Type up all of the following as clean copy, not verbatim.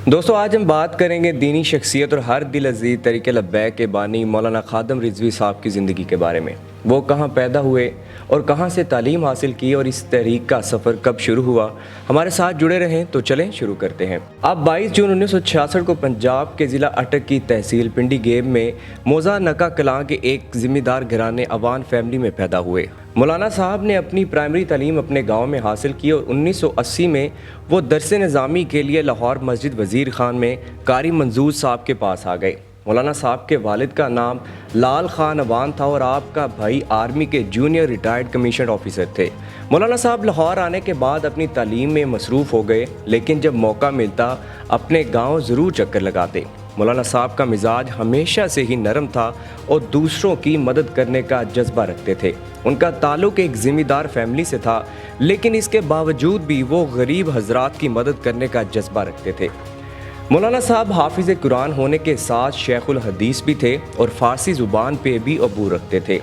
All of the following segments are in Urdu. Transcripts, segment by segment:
دوستو آج ہم بات کریں گے دینی شخصیت اور ہر دل عزیز طریقہ لبیک کے بانی مولانا خادم رضوی صاحب کی زندگی کے بارے میں۔ وہ کہاں پیدا ہوئے اور کہاں سے تعلیم حاصل کی اور اس تحریک کا سفر کب شروع ہوا۔ ہمارے ساتھ جڑے رہیں تو چلیں شروع کرتے ہیں۔ اب 22 جون 1966 کو پنجاب کے ضلع اٹک کی تحصیل پنڈی گیب میں موزہ نکا کلاں کے ایک ذمہ دار گھرانے عوان فیملی میں پیدا ہوئے۔ مولانا صاحب نے اپنی پرائمری تعلیم اپنے گاؤں میں حاصل کی اور 1980 میں وہ درس نظامی کے لیے لاہور مسجد وزیر خان میں قاری منظور صاحب کے پاس آ گئے۔ مولانا صاحب کے والد کا نام لال خان عوان تھا اور آپ کا بھائی آرمی کے جونیئر ریٹائرڈ کمیشنڈ آفیسر تھے۔ مولانا صاحب لاہور آنے کے بعد اپنی تعلیم میں مصروف ہو گئے، لیکن جب موقع ملتا اپنے گاؤں ضرور چکر لگاتے۔ مولانا صاحب کا مزاج ہمیشہ سے ہی نرم تھا اور دوسروں کی مدد کرنے کا جذبہ رکھتے تھے۔ ان کا تعلق ایک ذمہ دار فیملی سے تھا، لیکن اس کے باوجود بھی وہ غریب حضرات کی مدد کرنے کا جذبہ رکھتے تھے۔ مولانا صاحب حافظ قرآن ہونے کے ساتھ شیخ الحدیث بھی تھے اور فارسی زبان پہ بھی عبور رکھتے تھے۔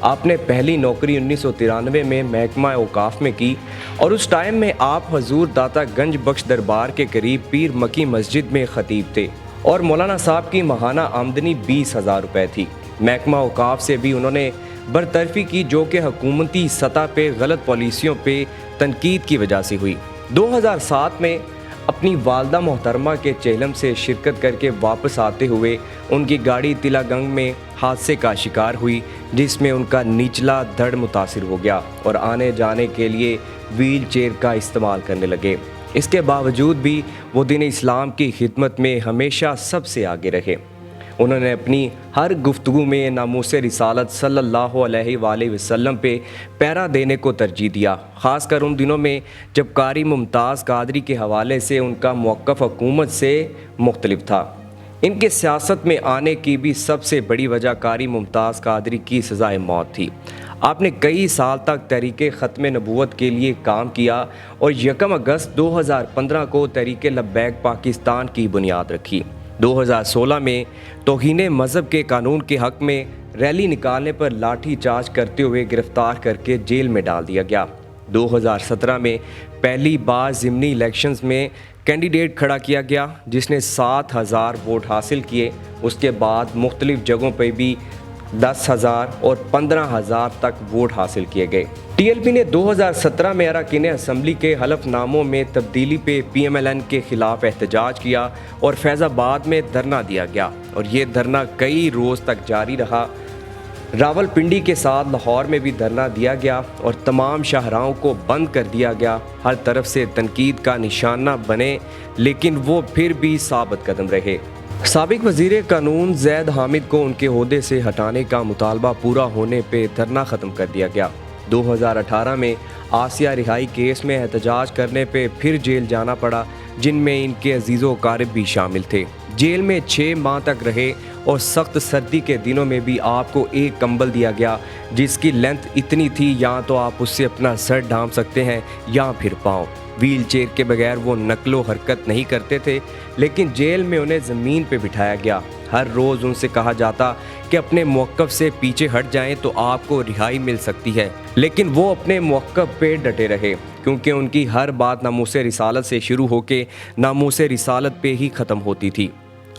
آپ نے پہلی نوکری 1993 میں محکمہ اوقاف میں کی اور اس ٹائم میں آپ حضور داتا گنج بخش دربار کے قریب پیر مکی مسجد میں خطیب تھے اور مولانا صاحب کی ماہانہ آمدنی 20,000 روپے تھی۔ محکمہ اوقاف سے بھی انہوں نے برطرفی کی، جو کہ حکومتی سطح پہ غلط پالیسیوں پہ تنقید کی وجہ سے ہوئی۔ 2007 میں اپنی والدہ محترمہ کے چہلم سے شرکت کر کے واپس آتے ہوئے ان کی گاڑی تلا گنگ میں حادثے کا شکار ہوئی، جس میں ان کا نچلا دھڑ متاثر ہو گیا اور آنے جانے کے لیے ویل چیئر کا استعمال کرنے لگے۔ اس کے باوجود بھی وہ دین اسلام کی خدمت میں ہمیشہ سب سے آگے رہے۔ انہوں نے اپنی ہر گفتگو میں ناموس رسالت صلی اللہ علیہ وآلہ وسلم پہ پیرا دینے کو ترجیح دیا، خاص کر ان دنوں میں جب قاری ممتاز قادری کے حوالے سے ان کا موقف حکومت سے مختلف تھا۔ ان کے سیاست میں آنے کی بھی سب سے بڑی وجہ قاری ممتاز قادری کی سزائے موت تھی۔ آپ نے کئی سال تک تحریک ختم نبوت کے لیے کام کیا اور 1 اگست 2015 کو تحریک لبیک پاکستان کی بنیاد رکھی۔ 2016 میں توہین مذہب کے قانون کے حق میں ریلی نکالنے پر لاٹھی چارج کرتے ہوئے گرفتار کر کے جیل میں ڈال دیا گیا۔ 2017 میں پہلی بار ضمنی الیکشنز میں کینڈیڈیٹ کھڑا کیا گیا، جس نے 7,000 ووٹ حاصل کیے۔ اس کے بعد مختلف جگہوں پہ بھی 10,000 اور 15,000 تک ووٹ حاصل کیے گئے۔ ٹی ایل پی نے 2017 میں اراکین اسمبلی کے حلف ناموں میں تبدیلی پہ پی ایم ایل این کے خلاف احتجاج کیا اور فیض آباد میں دھرنا دیا گیا اور یہ دھرنا کئی روز تک جاری رہا۔ راول پنڈی کے ساتھ لاہور میں بھی دھرنا دیا گیا اور تمام شاہراہوں کو بند کر دیا گیا۔ ہر طرف سے تنقید کا نشانہ بنے، لیکن وہ پھر بھی ثابت قدم رہے۔ سابق وزیر قانون زید حامد کو ان کے عہدے سے ہٹانے کا مطالبہ پورا ہونے پہ دھرنا ختم کر دیا گیا۔ 2018 میں آسیہ رہائی کیس میں احتجاج کرنے پہ پھر جیل جانا پڑا، جن میں ان کے عزیز و اقارب بھی شامل تھے۔ جیل میں 6 ماہ تک رہے اور سخت سردی کے دنوں میں بھی آپ کو ایک کمبل دیا گیا جس کی لینتھ اتنی تھی یا تو آپ اس سے اپنا سر ڈھانپ سکتے ہیں یا پھر پاؤں۔ ویل چیئر کے بغیر وہ نقل و حرکت نہیں کرتے تھے، لیکن جیل میں انہیں زمین پہ بٹھایا گیا۔ ہر روز ان سے کہا جاتا کہ اپنے موقف سے پیچھے ہٹ جائیں تو آپ کو رہائی مل سکتی ہے، لیکن وہ اپنے موقف پہ ڈٹے رہے، کیونکہ ان کی ہر بات ناموس رسالت سے شروع ہو کے ناموس رسالت پہ ہی ختم ہوتی تھی۔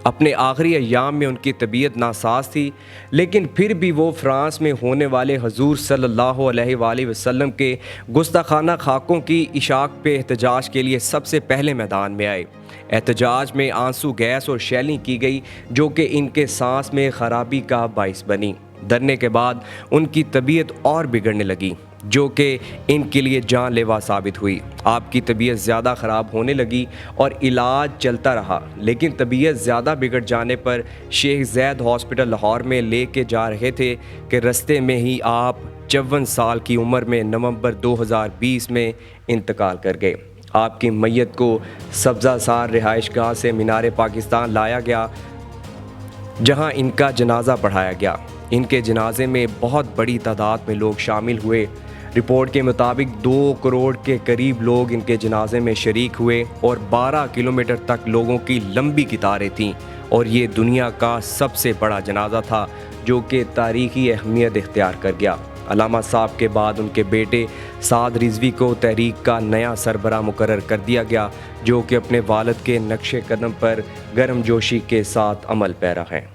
اپنے آخری ایام میں ان کی طبیعت ناساز تھی، لیکن پھر بھی وہ فرانس میں ہونے والے حضور صلی اللہ علیہ وآلہ وسلم کے گستاخانہ خاکوں کی اشاعت پہ احتجاج کے لیے سب سے پہلے میدان میں آئے۔ احتجاج میں آنسو گیس اور شیلنگ کی گئی، جو کہ ان کے سانس میں خرابی کا باعث بنی۔ دھرنے کے بعد ان کی طبیعت اور بگڑنے لگی، جو کہ ان کے لیے جان لیوا ثابت ہوئی۔ آپ کی طبیعت زیادہ خراب ہونے لگی اور علاج چلتا رہا، لیکن طبیعت زیادہ بگڑ جانے پر شیخ زید ہاسپٹل لاہور میں لے کے جا رہے تھے کہ رستے میں ہی آپ 54 سال کی عمر میں نومبر 2020 میں انتقال کر گئے۔ آپ کی میت کو سبزہ سار رہائش گاہ سے مینار پاکستان لایا گیا، جہاں ان کا جنازہ پڑھایا گیا۔ ان کے جنازے میں بہت بڑی تعداد میں لوگ شامل ہوئے۔ رپورٹ کے مطابق 2 کروڑ کے قریب لوگ ان کے جنازے میں شریک ہوئے اور 12 کلومیٹر تک لوگوں کی لمبی قطاریں تھیں، اور یہ دنیا کا سب سے بڑا جنازہ تھا جو کہ تاریخی اہمیت اختیار کر گیا۔ علامہ صاحب کے بعد ان کے بیٹے سعد رضوی کو تحریک کا نیا سربراہ مقرر کر دیا گیا، جو کہ اپنے والد کے نقش قدم پر گرم جوشی کے ساتھ عمل پیرا ہے۔